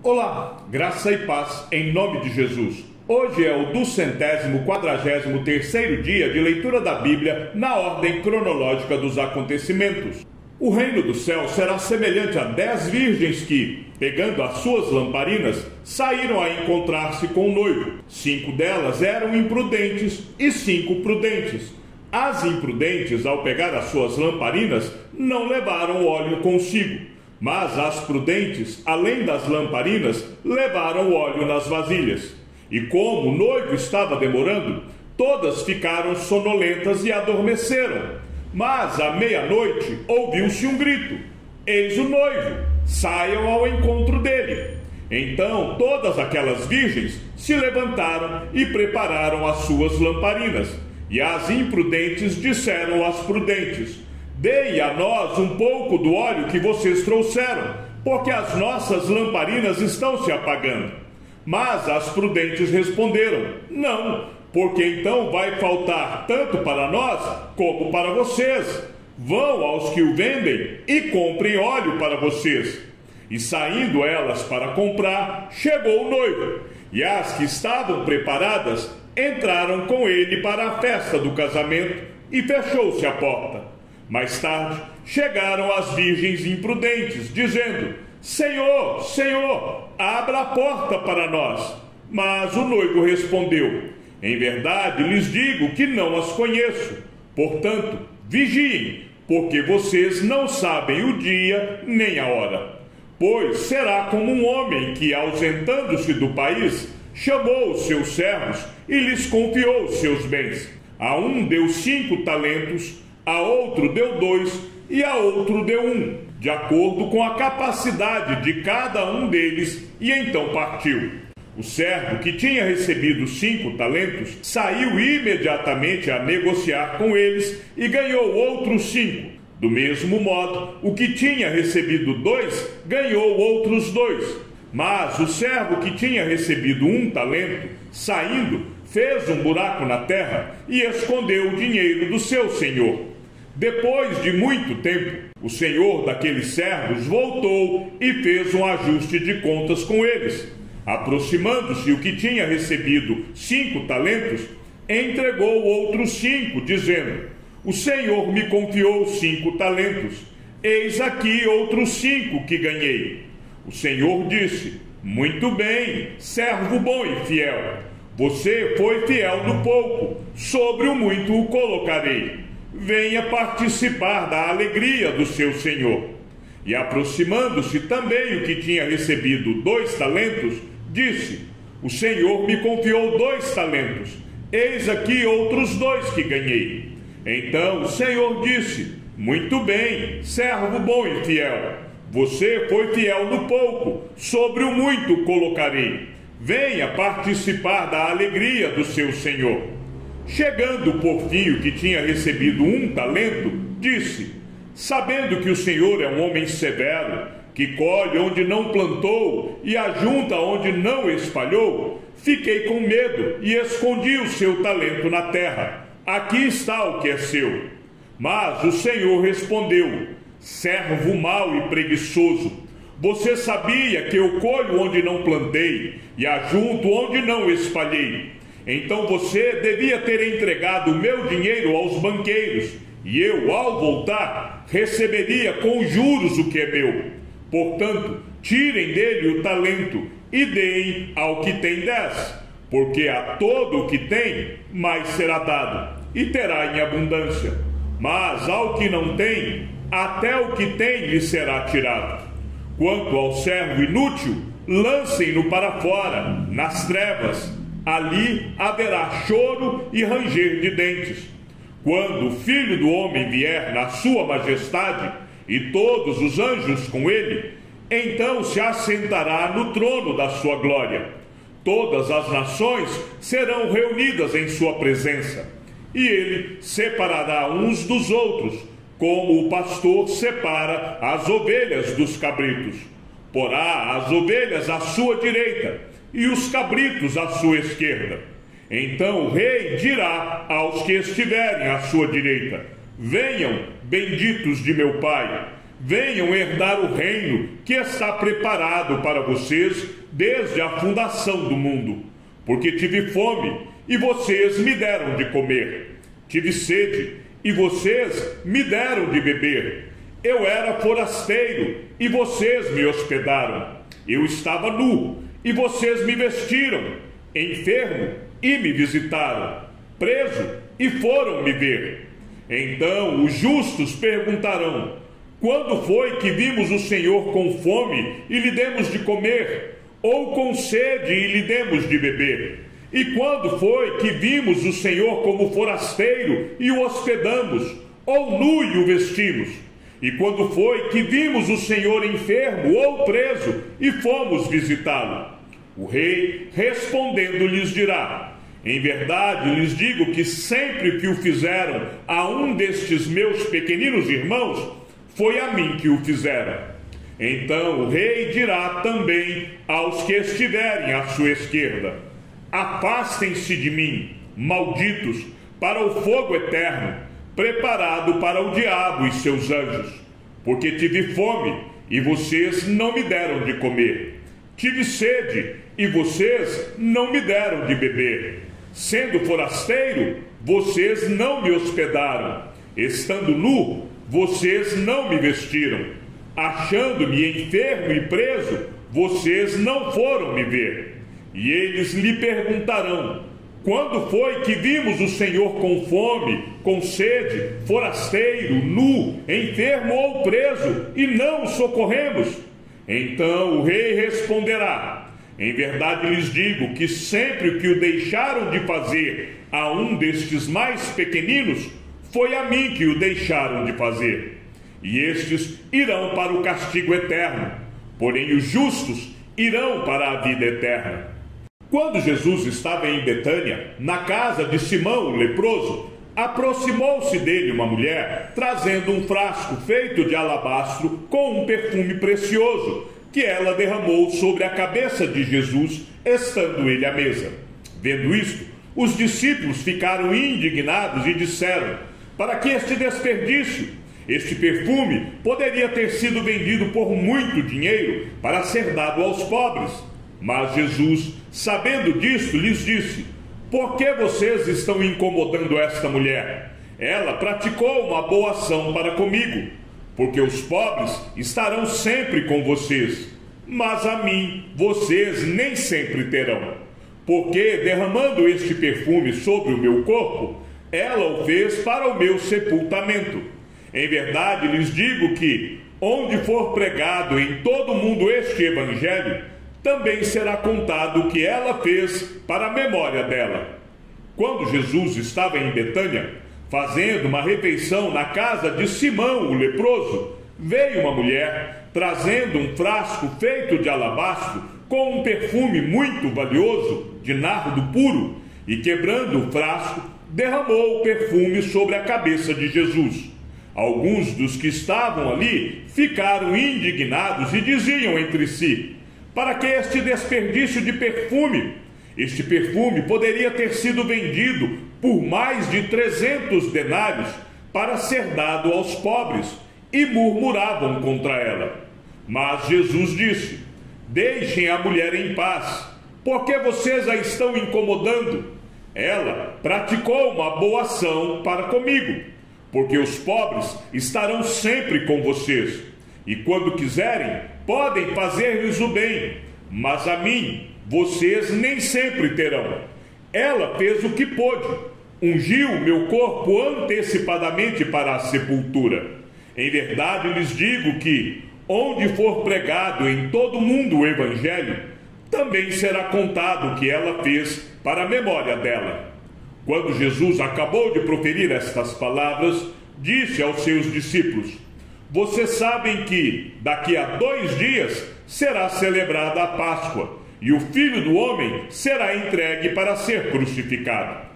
Olá, graça e paz em nome de Jesus. Hoje é o 243º dia de leitura da Bíblia na ordem cronológica dos acontecimentos. O reino do céu será semelhante a 10 virgens que, pegando as suas lamparinas, saíram a encontrar-se com o noivo. 5 delas eram imprudentes e 5 prudentes. As imprudentes, ao pegar as suas lamparinas, não levaram óleo consigo. Mas as prudentes, além das lamparinas, levaram óleo nas vasilhas. E como o noivo estava demorando, todas ficaram sonolentas e adormeceram. Mas à meia-noite ouviu-se um grito: eis o noivo, saiam ao encontro dele. Então todas aquelas virgens se levantaram e prepararam as suas lamparinas. E as imprudentes disseram às prudentes: dei a nós um pouco do óleo que vocês trouxeram, porque as nossas lamparinas estão se apagando. Mas as prudentes responderam: não, porque então vai faltar tanto para nós como para vocês. Vão aos que o vendem e comprem óleo para vocês. E saindo elas para comprar, chegou o noivo, e as que estavam preparadas entraram com ele para a festa do casamento, e fechou-se a porta. Mais tarde, chegaram as virgens imprudentes, dizendo: Senhor, Senhor, abra a porta para nós. Mas o noivo respondeu: em verdade lhes digo que não as conheço. Portanto, vigiem, porque vocês não sabem o dia nem a hora. Pois será como um homem que, ausentando-se do país, chamou os seus servos e lhes confiou os seus bens. A um deu 5 talentos, a outro deu 2 e a outro deu 1, de acordo com a capacidade de cada um deles, e então partiu. O servo que tinha recebido 5 talentos saiu imediatamente a negociar com eles e ganhou outros 5. Do mesmo modo, o que tinha recebido 2 ganhou outros 2. Mas o servo que tinha recebido 1 talento, saindo, fez um buraco na terra e escondeu o dinheiro do seu senhor. Depois de muito tempo, o senhor daqueles servos voltou e fez um ajuste de contas com eles. Aproximando-se o que tinha recebido 5 talentos, entregou outros 5, dizendo: o senhor me confiou 5 talentos, eis aqui outros 5 que ganhei. O senhor disse: muito bem, servo bom e fiel. Você foi fiel no pouco, sobre o muito o colocarei. Venha participar da alegria do seu senhor. E aproximando-se também o que tinha recebido 2 talentos, disse: o senhor me confiou 2 talentos, eis aqui outros 2 que ganhei. Então o senhor disse: muito bem, servo bom e fiel. Você foi fiel no pouco, sobre o muito o colocarei. Venha participar da alegria do seu senhor. Chegando por fim o que tinha recebido 1 talento, disse: sabendo que o senhor é um homem severo, que colhe onde não plantou e ajunta onde não espalhou, fiquei com medo e escondi o seu talento na terra. Aqui está o que é seu. Mas o senhor respondeu: servo mau e preguiçoso, você sabia que eu colho onde não plantei e ajunto onde não espalhei. Então você devia ter entregado o meu dinheiro aos banqueiros, e eu, ao voltar, receberia com juros o que é meu. Portanto, tirem dele o talento e deem ao que tem 10, porque a todo o que tem, mais será dado, e terá em abundância. Mas ao que não tem, até o que tem lhe será tirado. Quanto ao servo inútil, lancem-no para fora, nas trevas. Ali haverá choro e ranger de dentes. Quando o Filho do Homem vier na sua majestade, e todos os anjos com ele, então se assentará no trono da sua glória. Todas as nações serão reunidas em sua presença, e ele separará uns dos outros, como o pastor separa as ovelhas dos cabritos. Porá as ovelhas à sua direita e os cabritos à sua esquerda. Então o rei dirá aos que estiverem à sua direita: venham, benditos de meu Pai, venham herdar o reino que está preparado para vocês desde a fundação do mundo. Porque tive fome, e vocês me deram de comer. Tive sede, e vocês me deram de beber. Eu era forasteiro, e vocês me hospedaram. Eu estava nu, e vocês me vestiram. Enfermo, e me visitaram. Preso, e foram me ver. Então os justos perguntarão: quando foi que vimos o Senhor com fome e lhe demos de comer, ou com sede e lhe demos de beber? E quando foi que vimos o Senhor como forasteiro e o hospedamos, ou nu e o vestimos? E quando foi que vimos o Senhor enfermo ou preso e fomos visitá-lo? O rei, respondendo, lhes dirá: em verdade lhes digo que sempre que o fizeram a um destes meus pequeninos irmãos, foi a mim que o fizeram. Então o rei dirá também aos que estiverem à sua esquerda: afastem-se de mim, malditos, para o fogo eterno, preparado para o diabo e seus anjos. Porque tive fome, e vocês não me deram de comer. Tive sede, e vocês não me deram de beber. Sendo forasteiro, vocês não me hospedaram. Estando nu, vocês não me vestiram. Achando-me enfermo e preso, vocês não foram me ver. E eles lhe perguntarão: quando foi que vimos o Senhor com fome, com sede, forasteiro, nu, enfermo ou preso, e não o socorremos? Então o rei responderá: em verdade lhes digo que sempre que o deixaram de fazer a um destes mais pequeninos, foi a mim que o deixaram de fazer. E estes irão para o castigo eterno, porém os justos irão para a vida eterna. Quando Jesus estava em Betânia, na casa de Simão, o leproso, aproximou-se dele uma mulher, trazendo um frasco feito de alabastro com um perfume precioso, que ela derramou sobre a cabeça de Jesus, estando ele à mesa. Vendo isto, os discípulos ficaram indignados e disseram: para que este desperdício? Este perfume poderia ter sido vendido por muito dinheiro para ser dado aos pobres. Mas Jesus, sabendo disto, lhes disse: por que vocês estão incomodando esta mulher? Ela praticou uma boa ação para comigo, porque os pobres estarão sempre com vocês, mas a mim vocês nem sempre terão. Porque, derramando este perfume sobre o meu corpo, ela o fez para o meu sepultamento. Em verdade lhes digo que, onde for pregado em todo o mundo este evangelho, também será contado o que ela fez para a memória dela. Quando Jesus estava em Betânia, fazendo uma refeição na casa de Simão, o leproso, veio uma mulher, trazendo um frasco feito de alabastro, com um perfume muito valioso, de nardo puro, e quebrando o frasco, derramou o perfume sobre a cabeça de Jesus. Alguns dos que estavam ali ficaram indignados e diziam entre si: para que este desperdício de perfume? Este perfume poderia ter sido vendido por mais de 300 denários para ser dado aos pobres, e murmuravam contra ela. Mas Jesus disse: deixem a mulher em paz, porque vocês a estão incomodando. Ela praticou uma boa ação para comigo, porque os pobres estarão sempre com vocês, e quando quiserem, podem fazer-lhes o bem, mas a mim vocês nem sempre terão. Ela fez o que pôde, ungiu meu corpo antecipadamente para a sepultura. Em verdade lhes digo que, onde for pregado em todo o mundo o evangelho, também será contado o que ela fez para a memória dela. Quando Jesus acabou de proferir estas palavras, disse aos seus discípulos: vocês sabem que daqui a 2 dias será celebrada a Páscoa, e o Filho do Homem será entregue para ser crucificado.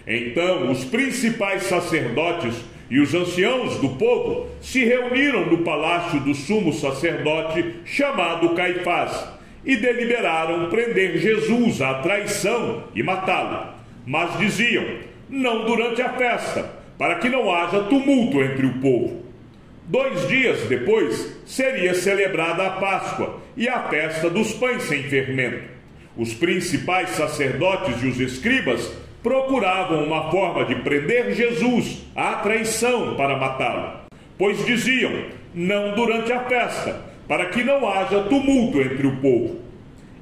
Então os principais sacerdotes e os anciãos do povo se reuniram no palácio do sumo sacerdote, chamado Caifás, e deliberaram prender Jesus à traição e matá-lo. Mas diziam: não durante a festa, para que não haja tumulto entre o povo. 2 dias depois seria celebrada a Páscoa e a festa dos pães sem fermento. Os principais sacerdotes e os escribas procuravam uma forma de prender Jesus à traição para matá-lo, pois diziam: não durante a festa, para que não haja tumulto entre o povo.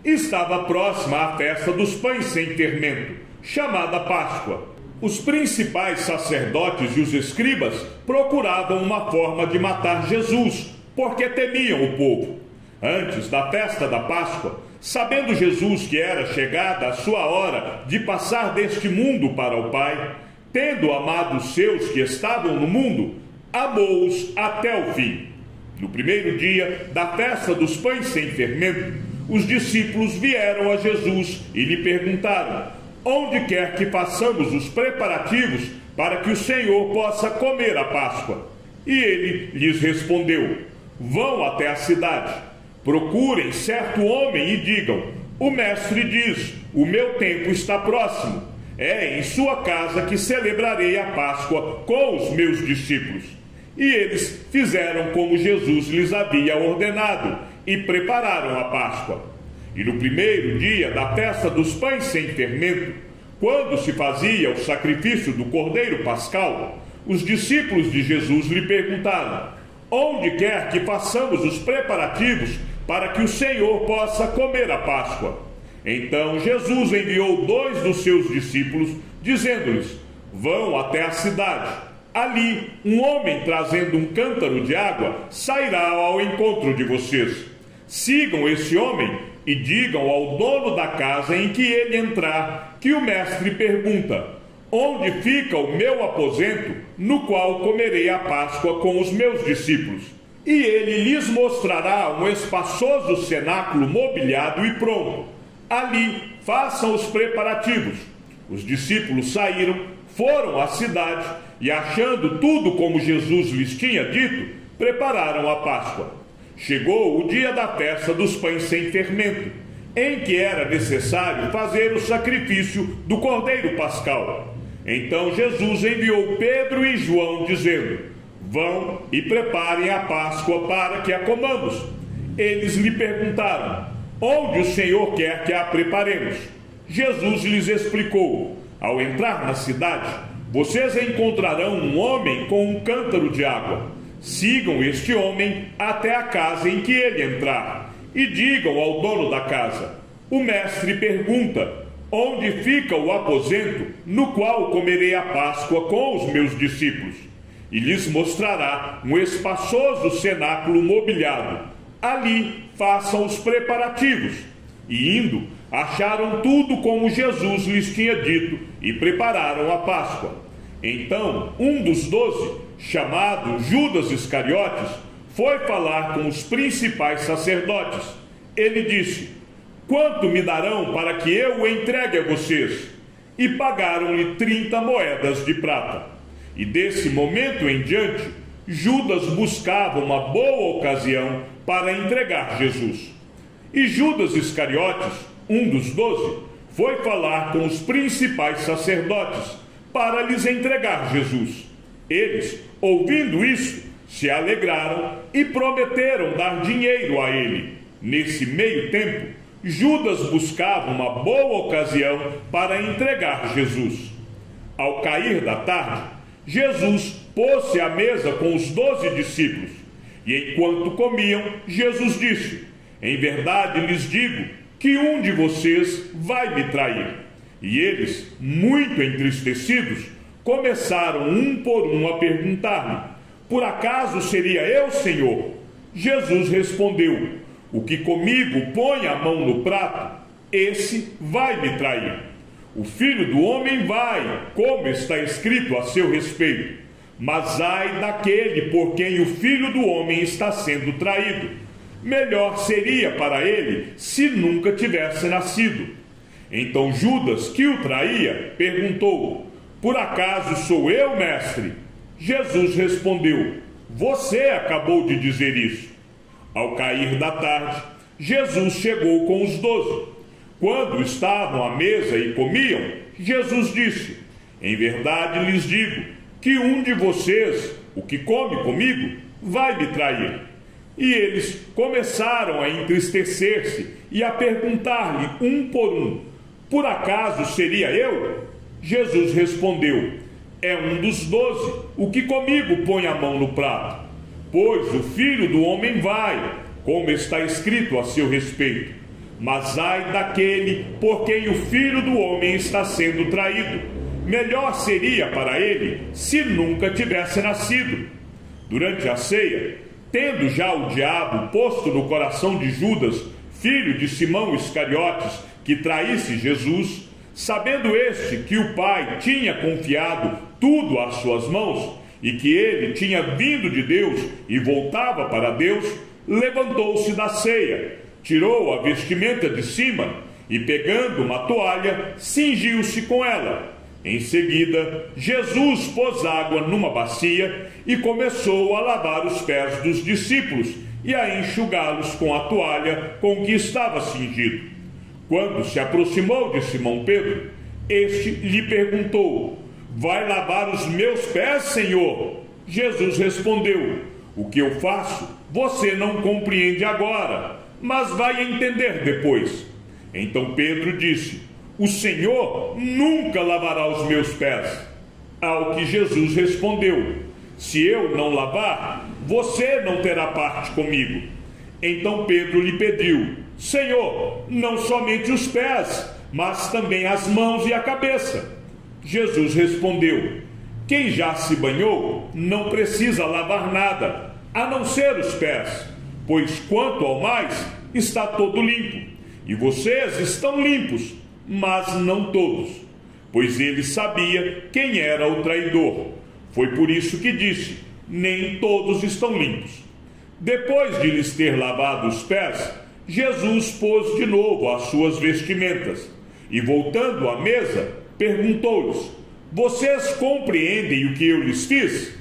Estava próxima a festa dos pães sem fermento, chamada Páscoa. Os principais sacerdotes e os escribas procuravam uma forma de matar Jesus, porque temiam o povo. Antes da festa da Páscoa, sabendo Jesus que era chegada a sua hora de passar deste mundo para o Pai, tendo amado os seus que estavam no mundo, amou-os até o fim. No primeiro dia da festa dos pães sem fermento, os discípulos vieram a Jesus e lhe perguntaram: onde quer que façamos os preparativos para que o Senhor possa comer a Páscoa? E ele lhes respondeu: vão até a cidade, procurem certo homem e digam: o mestre diz, o meu tempo está próximo. É em sua casa que celebrarei a Páscoa com os meus discípulos. E eles fizeram como Jesus lhes havia ordenado e prepararam a Páscoa. E no primeiro dia da festa dos pães sem fermento, quando se fazia o sacrifício do cordeiro pascal, os discípulos de Jesus lhe perguntaram: onde quer que façamos os preparativos para que o Senhor possa comer a Páscoa? Então Jesus enviou 2 dos seus discípulos, dizendo-lhes: vão até a cidade. Ali, um homem trazendo um cântaro de água sairá ao encontro de vocês. Sigam esse homem e digam ao dono da casa em que ele entrar que o mestre pergunta: onde fica o meu aposento, no qual comerei a Páscoa com os meus discípulos? E ele lhes mostrará um espaçoso cenáculo mobiliado e pronto. Ali façam os preparativos. Os discípulos saíram, foram à cidade e, achando tudo como Jesus lhes tinha dito, prepararam a Páscoa. Chegou o dia da festa dos pães sem fermento, em que era necessário fazer o sacrifício do cordeiro pascal. Então Jesus enviou Pedro e João, dizendo: vão e preparem a Páscoa para que a comamos. Eles lhe perguntaram: onde o Senhor quer que a preparemos? Jesus lhes explicou: ao entrar na cidade, vocês encontrarão um homem com um cântaro de água. Sigam este homem até a casa em que ele entrar e digam ao dono da casa: o mestre pergunta: onde fica o aposento no qual comerei a Páscoa com os meus discípulos? E lhes mostrará um espaçoso cenáculo mobiliado. Ali façam os preparativos. E indo, acharam tudo como Jesus lhes tinha dito e prepararam a Páscoa. Então, um dos 12, chamado Judas Iscariotes, foi falar com os principais sacerdotes. Ele disse: quanto me darão para que eu o entregue a vocês? E pagaram-lhe 30 moedas de prata. E desse momento em diante, Judas buscava uma boa ocasião para entregar Jesus. E Judas Iscariotes, um dos 12, foi falar com os principais sacerdotes para lhes entregar Jesus. Eles, ouvindo isso, se alegraram e prometeram dar dinheiro a ele. Nesse meio tempo, Judas buscava uma boa ocasião para entregar Jesus. Ao cair da tarde, Jesus pôs-se à mesa com os 12 discípulos. E enquanto comiam, Jesus disse: em verdade lhes digo que um de vocês vai me trair. E eles, muito entristecidos, começaram um por um a perguntar-lhe: por acaso seria eu, Senhor? Jesus respondeu: o que comigo põe a mão no prato, esse vai me trair. O Filho do Homem vai, como está escrito a seu respeito. Mas ai daquele por quem o Filho do Homem está sendo traído. Melhor seria para ele se nunca tivesse nascido. Então Judas, que o traía, perguntou: por acaso sou eu, mestre? Jesus respondeu: você acabou de dizer isso. Ao cair da tarde, Jesus chegou com os 12. Quando estavam à mesa e comiam, Jesus disse: em verdade lhes digo que um de vocês, o que come comigo, vai me trair. E eles começaram a entristecer-se e a perguntar-lhe um por um: por acaso seria eu? Jesus respondeu: é um dos 12, o que comigo põe a mão no prato. Pois o Filho do Homem vai, como está escrito a seu respeito. Mas ai daquele por quem o Filho do Homem está sendo traído. Melhor seria para ele se nunca tivesse nascido. Durante a ceia, tendo já o diabo posto no coração de Judas, filho de Simão Iscariotes, que traísse Jesus, sabendo este que o Pai tinha confiado tudo às suas mãos, e que ele tinha vindo de Deus e voltava para Deus, levantou-se da ceia, tirou a vestimenta de cima e, pegando uma toalha, cingiu-se com ela. Em seguida, Jesus pôs água numa bacia e começou a lavar os pés dos discípulos e a enxugá-los com a toalha com que estava cingido. Quando se aproximou de Simão Pedro, este lhe perguntou: vai lavar os meus pés, Senhor? Jesus respondeu: o que eu faço, você não compreende agora, mas vai entender depois. Então Pedro disse: o Senhor nunca lavará os meus pés. Ao que Jesus respondeu: se eu não lavar, você não terá parte comigo. Então Pedro lhe pediu: Senhor, não somente os pés, mas também as mãos e a cabeça. Jesus respondeu: quem já se banhou não precisa lavar nada, a não ser os pés, pois quanto ao mais, está todo limpo. E vocês estão limpos, mas não todos. Pois ele sabia quem era o traidor. Foi por isso que disse: nem todos estão limpos. Depois de lhes ter lavado os pés, Jesus pôs de novo as suas vestimentas e, voltando à mesa, perguntou-lhes: vocês compreendem o que eu lhes fiz?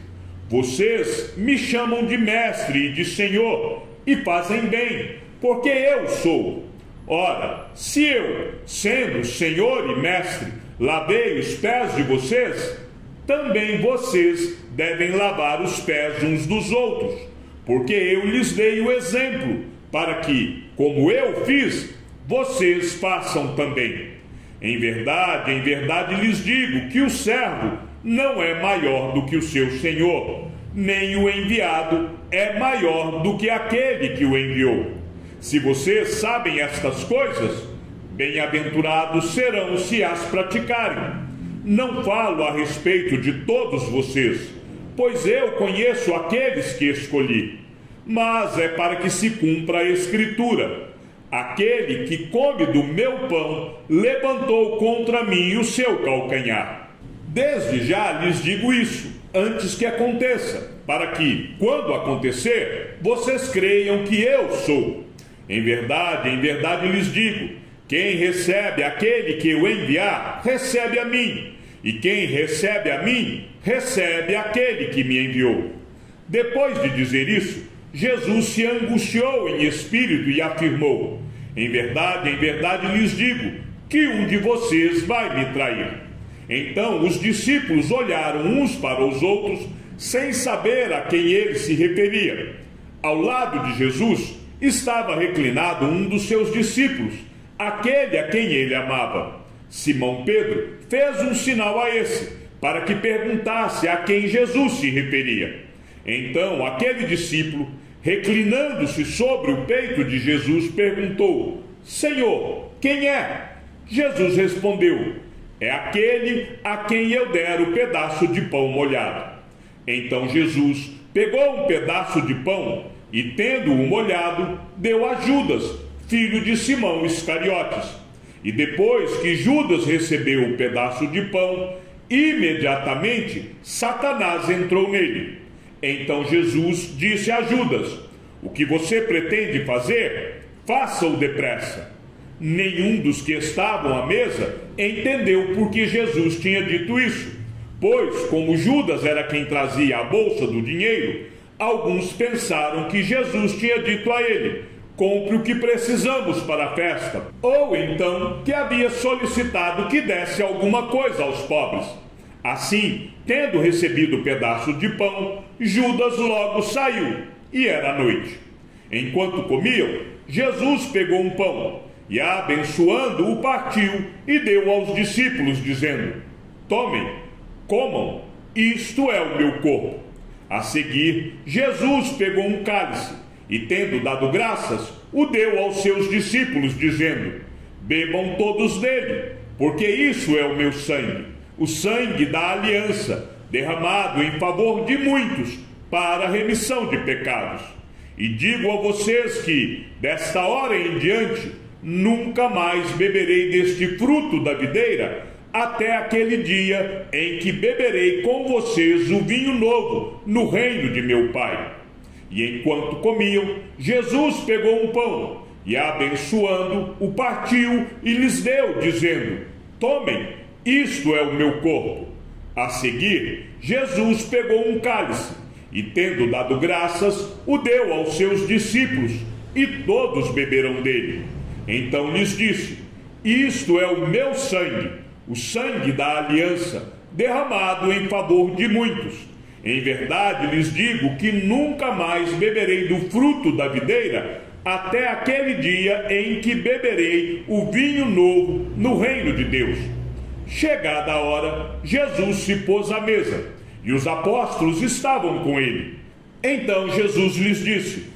Vocês me chamam de mestre e de senhor, e fazem bem, porque eu sou. Ora, se eu, sendo senhor e mestre, lavei os pés de vocês, também vocês devem lavar os pés uns dos outros, porque eu lhes dei o exemplo, para que, como eu fiz, vocês façam também. Em verdade lhes digo que o servo não é maior do que o seu senhor, nem o enviado é maior do que aquele que o enviou. Se vocês sabem estas coisas, bem-aventurados serão se as praticarem. Não falo a respeito de todos vocês, pois eu conheço aqueles que escolhi, mas é para que se cumpra a Escritura: aquele que come do meu pão levantou contra mim o seu calcanhar. Desde já lhes digo isso, antes que aconteça, para que, quando acontecer, vocês creiam que eu sou. Em verdade lhes digo: quem recebe aquele que eu enviar, recebe a mim, e quem recebe a mim, recebe aquele que me enviou. Depois de dizer isso, Jesus se angustiou em espírito e afirmou: em verdade lhes digo que um de vocês vai me trair. Então os discípulos olharam uns para os outros, sem saber a quem ele se referia. Ao lado de Jesus estava reclinado um dos seus discípulos, aquele a quem ele amava. Simão Pedro fez um sinal a esse, para que perguntasse a quem Jesus se referia. Então aquele discípulo, reclinando-se sobre o peito de Jesus, perguntou: Senhor, quem é? Jesus respondeu: é aquele a quem eu der o pedaço de pão molhado. Então Jesus pegou um pedaço de pão e, tendo-o molhado, deu a Judas, filho de Simão Iscariotes. E depois que Judas recebeu o pedaço de pão, imediatamente Satanás entrou nele. Então Jesus disse a Judas: o que você pretende fazer, faça-o depressa. Nenhum dos que estavam à mesa entendeu por que Jesus tinha dito isso, pois, como Judas era quem trazia a bolsa do dinheiro, alguns pensaram que Jesus tinha dito a ele: compre o que precisamos para a festa, ou então que havia solicitado que desse alguma coisa aos pobres. Assim, tendo recebido o pedaço de pão, Judas logo saiu, e era noite. Enquanto comiam, Jesus pegou um pão, e abençoando, o partiu e deu aos discípulos, dizendo: tomem, comam, isto é o meu corpo. A seguir, Jesus pegou um cálice, e tendo dado graças, o deu aos seus discípulos, dizendo: bebam todos dele, porque isso é o meu sangue, o sangue da aliança, derramado em favor de muitos, para a remissão de pecados. E digo a vocês que, desta hora em diante, nunca mais beberei deste fruto da videira, até aquele dia em que beberei com vocês o vinho novo no reino de meu Pai. E enquanto comiam, Jesus pegou um pão, e abençoando, o partiu e lhes deu, dizendo: tomem, isto é o meu corpo. A seguir, Jesus pegou um cálice, e tendo dado graças, o deu aos seus discípulos, e todos beberam dele. Então lhes disse: isto é o meu sangue, o sangue da aliança, derramado em favor de muitos. Em verdade lhes digo que nunca mais beberei do fruto da videira, até aquele dia em que beberei o vinho novo no reino de Deus. Chegada a hora, Jesus se pôs à mesa, e os apóstolos estavam com ele. Então Jesus lhes disse: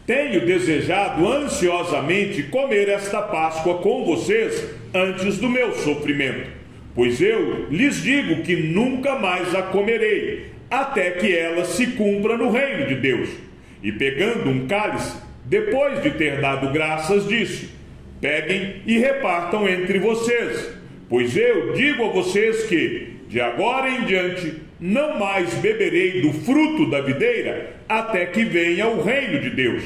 tenho desejado ansiosamente comer esta Páscoa com vocês antes do meu sofrimento, pois eu lhes digo que nunca mais a comerei, até que ela se cumpra no reino de Deus. E pegando um cálice, depois de ter dado graças, disse: peguem e repartam entre vocês, pois eu digo a vocês que, de agora em diante, não mais beberei do fruto da videira, até que venha o reino de Deus.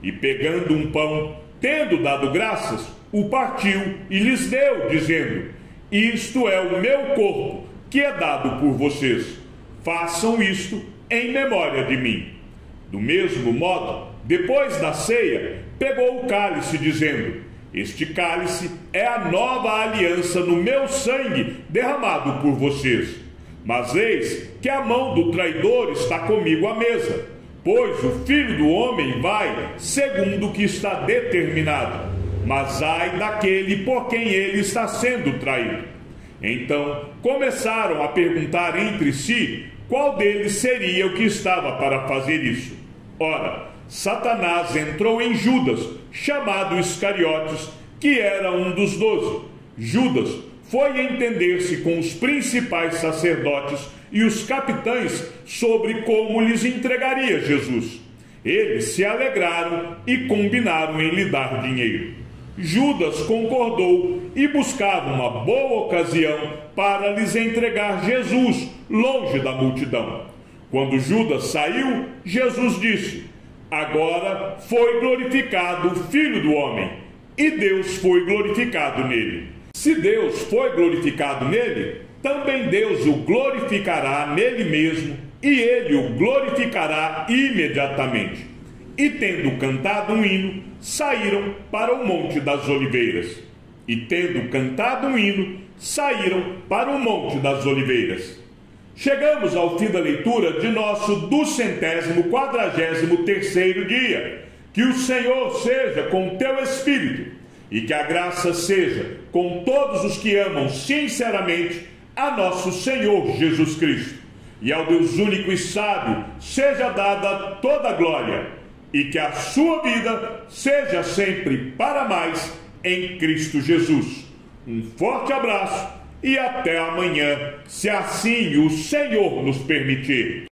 E pegando um pão, tendo dado graças, o partiu e lhes deu, dizendo: isto é o meu corpo, que é dado por vocês. Façam isto em memória de mim. Do mesmo modo, depois da ceia, pegou o cálice, dizendo: este cálice é a nova aliança no meu sangue, derramado por vocês. Mas eis que a mão do traidor está comigo à mesa, pois o Filho do Homem vai segundo o que está determinado. Mas ai daquele por quem ele está sendo traído. Então começaram a perguntar entre si qual deles seria o que estava para fazer isso. Ora, Satanás entrou em Judas, chamado Iscariotes, que era um dos 12. Judas foi entender-se com os principais sacerdotes e os capitães sobre como lhes entregaria Jesus. Eles se alegraram e combinaram em lhe dar dinheiro. Judas concordou e buscava uma boa ocasião para lhes entregar Jesus longe da multidão. Quando Judas saiu, Jesus disse: agora foi glorificado o Filho do Homem, e Deus foi glorificado nele. Se Deus foi glorificado nele, também Deus o glorificará nele mesmo, e ele o glorificará imediatamente. E tendo cantado um hino, saíram para o Monte das Oliveiras. E tendo cantado um hino, saíram para o Monte das Oliveiras. Chegamos ao fim da leitura de nosso 243º dia. Que o Senhor seja com teu espírito, e que a graça seja com todos os que amam sinceramente a nosso Senhor Jesus Cristo. E ao Deus único e sábio seja dada toda a glória, e que a sua vida seja sempre para mais em Cristo Jesus. Um forte abraço e até amanhã, se assim o Senhor nos permitir.